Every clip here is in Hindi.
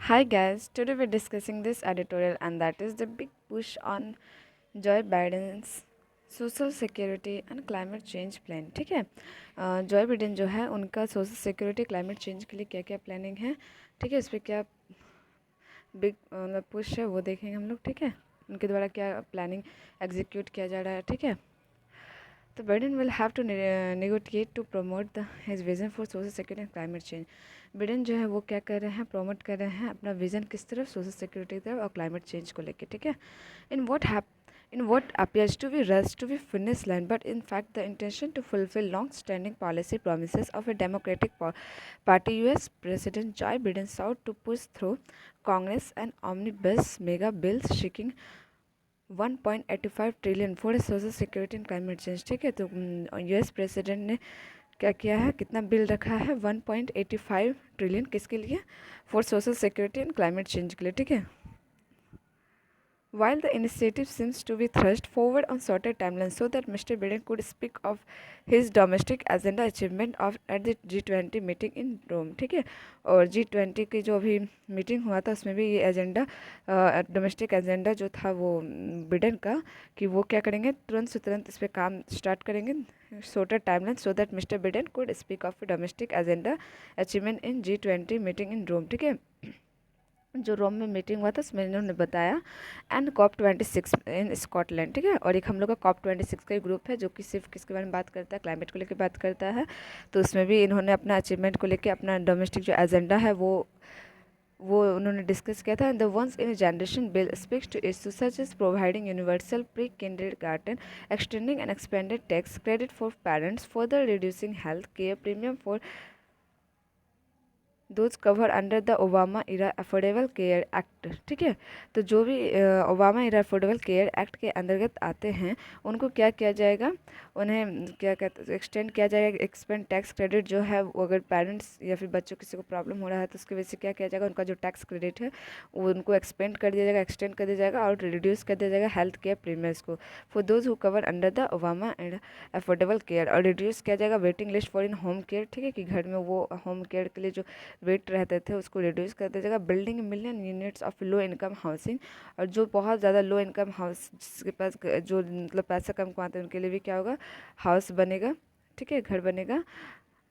Hi guys, today we're discussing this editorial and that is the big push on Joe Biden's social security and climate change plan. ठीक है, जॉय बिडेन जो है उनका सोशल सिक्योरिटी क्लाइमेट चेंज के लिए क्या क्या प्लानिंग है, ठीक है, इस पर क्या बिग मतलब पुश है वो देखेंगे हम लोग। ठीक है, उनके द्वारा क्या प्लानिंग एग्जीक्यूट किया जा रहा है। ठीक है, तो Biden will have to negotiate to promote the his vision for social security and climate change. Biden जो है वो क्या कर रहे हैं, प्रमोट कर रहे हैं अपना विजन किस तरफ, सोशल सिक्योरिटी की तरफ और क्लाइमेट चेंज को लेकर। ठीक है, इन what appears to be rush to be finish line, but in fact the intention to fulfill long-standing policy promises of a Democratic Party. U.S. President Joe Biden sought to push through Congress an omnibus mega bill seeking 1.85 trillion for social security and climate change. ठीक है, तो यूएस प्रेसिडेंट ने क्या किया है, कितना बिल रखा है, 1.85 ट्रिलियन किसके लिए, for social security and climate change के लिए। ठीक है, while the initiative seems to be thrust forward on shorter timelines so that Mr. Biden could speak of his domestic agenda achievement of at the G20 meeting in Rome। ठीक है, और G20 की जो अभी मीटिंग हुआ था उसमें भी ये एजेंडा, डोमेस्टिक एजेंडा जो था वो बिडेन का, कि वो क्या करेंगे, तुरंत से तुरंत इस पर काम स्टार्ट करेंगे shorter timeline so that mister Biden could speak of domestic agenda achievement in G20 meeting in Rome. ठीक है, जो रोम में मीटिंग हुआ था उसमें इन्होंने बताया, एंड COP26 इन स्कॉटलैंड। ठीक है, और एक हम लोग का COP26 का ही ग्रुप है जो कि सिर्फ किसके बारे में बात करता है, क्लाइमेट को लेकर बात करता है। तो उसमें भी इन्होंने अपना अचीवमेंट को लेकर अपना डोमेस्टिक जो एजेंडा है वो उन्होंने डिस्कस किया था। The ones in generation bill speaks to issues such as providing universal pre kindergarten, extending and expanded tax credit for parents, further reducing health care premium for those covered under the Obama era Affordable Care Act. ठीक है, तो जो भी Obama era Affordable Care Act के अंतर्गत आते हैं उनको क्या किया जाएगा, उन्हें क्या कहते एक्सटेंड किया जाएगा। एक्सपेंड टैक्स क्रेडिट जो है वो अगर पेरेंट्स या फिर बच्चों किसी को प्रॉब्लम हो रहा है तो उसकी वजह से क्या किया जाएगा, उनका जो टैक्स क्रेडिट है वो उनको एक्सपेंड कर दिया जाएगा, एक्सटेंड कर दिया जाएगा और रिड्यूस कर दिया जाएगा हेल्थ केयर प्रीमियम्स को for those who cover under the Obama and affordable care, और रिड्यूस किया जाएगा waiting list for in home care. ठीक है, कि घर में वो होम केयर के लिए जो वेट रहते थे उसको रिड्यूस कर दिया जाएगा। Building million units of low income housing, और जो बहुत ज़्यादा लो इनकम हाउस जिसके पास जो मतलब पैसा कम कमाते हैं उनके लिए भी क्या होगा, हाउस बनेगा। ठीक है, घर बनेगा।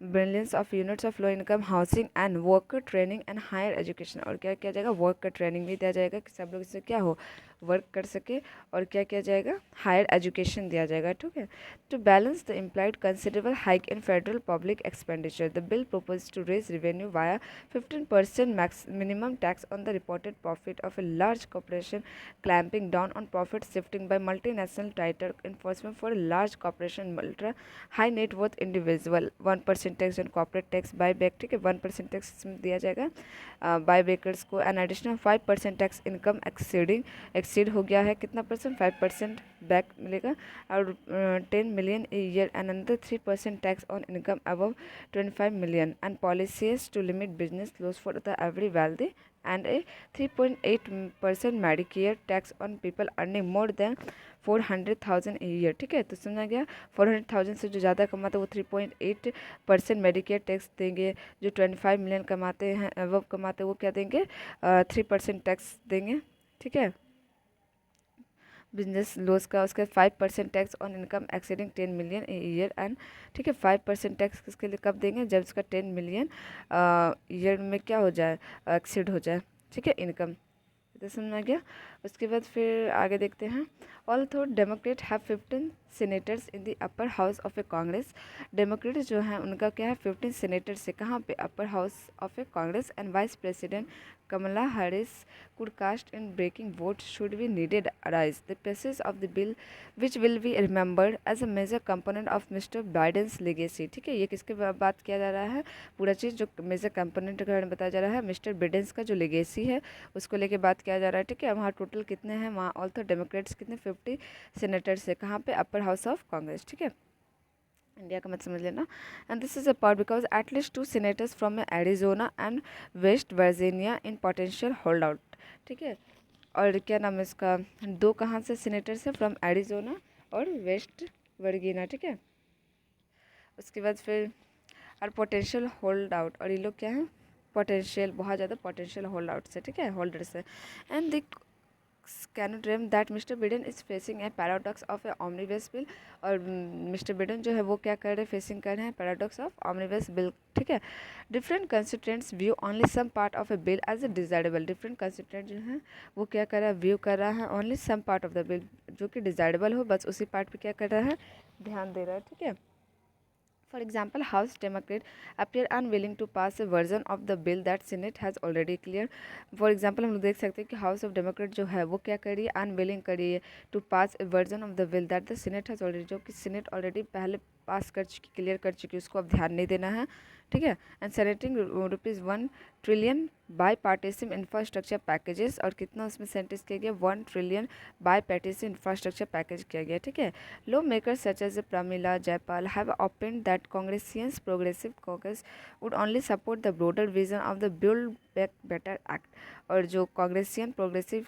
Billions of units of low income housing and work training and higher education, और क्या किया जाएगा, वर्क का ट्रेनिंग भी दिया जाएगा कि सब लोग इससे क्या हो, वर्क कर सके, और क्या किया जाएगा, हायर एजुकेशन दिया जाएगा। ठीक है, to balance the implied considerable hike in federal public expenditure, the bill propose to raise revenue via 15% max minimum tax on the reported profit of a large corporation, clamping down on profit shifting by multinational, tighter enforcement for a large corporation, ultra high net worth individual, 1% tax and corporate tax buy back. ठीक है, 1% टैक्स इसमें दिया जाएगा बाय बैकर्स को, an additional 5% tax income exceed हो गया है कितना परसेंट, 5% बैक मिलेगा, और 10 मिलियन ईयर एंड अंदर 3% tax on income above 25 million, and policies to limit business loss for the every wealthy, and a 3.8% Medicare tax on people earning more than 400,000 a year। ठीक है, तो समझा गया, 400,000 से जो ज़्यादा कमाते हैं वो 3.8% मेडिकेयर टैक्स देंगे, जो 25 मिलियन कमाते हैं अबव कमाते हैं वो क्या देंगे, 3% टैक्स देंगे। ठीक है, बिजनेस लॉस का, उसके 5% tax on income exceeding 10 million year and. ठीक है, 5% टैक्स किसके लिए कब देंगे, जब उसका 10 मिलियन ईयर में क्या हो जाए, एक्सीड हो जाए। ठीक है, इनकम, तो समझ आ गया। उसके बाद फिर आगे देखते हैं, although Democrat have 15 senators in the upper house of a Congress, Democrat जो है उनका क्या है, 15 सेनेटर्स से कहाँ पे, अपर house of a Congress, and vice president Kamala Harris could cast in breaking vote should be needed arise. The passage of the bill, which will be remembered as a major component of Mr. Biden's legacy। ठीक है, ये किसके बात किया जा रहा है, पूरा चीज़ जो मेजर कंपोनेंट के बारे में बताया जा रहा है, मिस्टर बिडेंस का जो लेगेसी है उसको लेके बात किया जा रहा है। ठीक है, वहाँ टोटल कितने हैं, वहाँ ऑल्थो डेमोक्रेट्स कितने, 50 सेनेटर्स है, कहाँ पे, अपर हाउस ऑफ कांग्रेस। ठीक है, इंडिया का मत समझ लेना। And this is a part because at least 2 senators from Arizona and West Virginia in potential hold out. ठीक है, और क्या नाम है इसका, 2 कहाँ से सेनेटर्स हैं, फ्रॉम एरिजोना और वेस्ट वर्जीनिया। ठीक है, उसके बाद फिर और पोटेंशियल होल्ड आउट, और ये लोग क्या हैं, पोटेंशियल, बहुत ज़्यादा पोटेंशियल होल्ड आउट्स है, ठीक है, होल्डर्स है। And the conundrum that mister Biden is facing a paradox of a omnibus bill, और मिस्टर बिडेन जो है वो क्या कर रहे हैं, फेसिंग कर रहे हैं पैराडॉक्स ऑफ ऑमनीबस बिल, ठीक है। Different constituents view only some part of a bill as a desirable, different constituent जो है वो क्या कर रहा है, व्यू कर रहा है only some part of the bill, जो कि डिजायरेबल हो, बस उसी पार्ट पे क्या कर रहा है, ध्यान दे रहा है, ठीक है। For example, House Democrats appear unwilling to pass a version of the bill that Senate has already cleared. For example, हम लोग देख सकते हैं कि हाउस ऑफ डेमोक्रेट जो है वो क्या कर रही है, अनविलिंग कर रही है to pass a version of the bill that the Senate has already, जो कि सीनेट ऑलरेडी पहले पास कर चुकी, क्लियर कर चुकी, उसको अब ध्यान नहीं देना है, ठीक है। And sanctioning ₹1 trillion bipartisan infrastructure packages, और कितना उसमें सेंटेंस किया गया, 1 trillion bipartisan infrastructure package किया गया, ठीक है। Lawmakers such as Pramila Jayapal have opined that Congressians Progressive Caucus would only support the broader vision of the Build Back Better Act, और जो कांग्रेसियन प्रोग्रेसिव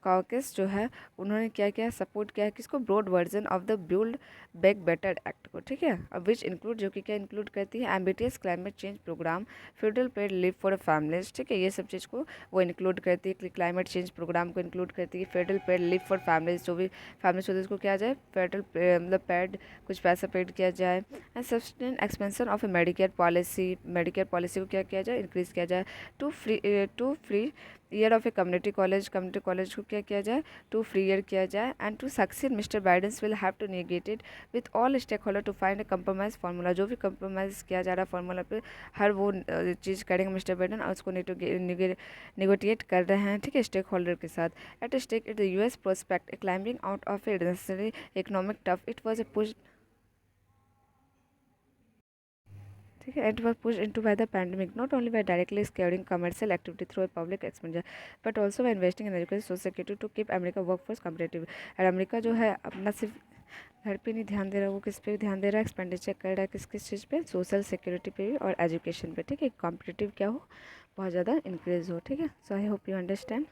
कॉकस जो है उन्होंने क्या किया, सपोर्ट किया है किसको, broad version of the Build Back Better Act को, ठीक है। अब विच इंक्लूड, जो कि क्या इंक्लूड करती है, ambitious climate change programme, federal paid leave for families, ठीक है, ये सब चीज़ को वो इंक्लूड करती है, क्लाइमेट चेंज प्रोग्राम को इंक्लूड करती है, federal paid leave for families, जो भी फैमिलीज होती है उसको क्या जाए, फेडरल मतलब पेड कुछ पैसा पेड किया जाए, and sustain expansion of a Medicare policy, Medicare policy को क्या किया जाए, इंक्रीज किया जाए, two free year of a community college को क्या किया जाए, टू फ्री ईयर किया जाए, and to succeed mister Biden's will have to negotiate with all stakeholder to find a compromise formula, जो भी कंप्रोमाइज़ किया जा रहा है फार्मूला पे हर वो चीज़ करेंगे मिस्टर बाइडेन, और उसको निगोटिएट कर रहे हैं, ठीक है, स्टेक होल्डर के साथ। At stake it the US prospect a climbing out of a necessary economic trough, it was a push, ठीक है, it was pushed into by the pandemic, not only by directly scaling commercial activity through a public expenditure, but also by investing in education, social security to keep America workforce competitive। और अमेरिका जो है अपना सिर्फ घर पे नहीं ध्यान दे रहा, वो किस पे ध्यान दे रहा है, एक्सपेंडिचर कर रहा है किस किस चीज़ पे, सोशल सिक्योरिटी पे भी और एजुकेशन पे, ठीक है, कॉम्पिटिटिव क्या हो, बहुत ज़्यादा इंक्रीज हो, ठीक है। सो आई होप यू अंडरस्टैंड।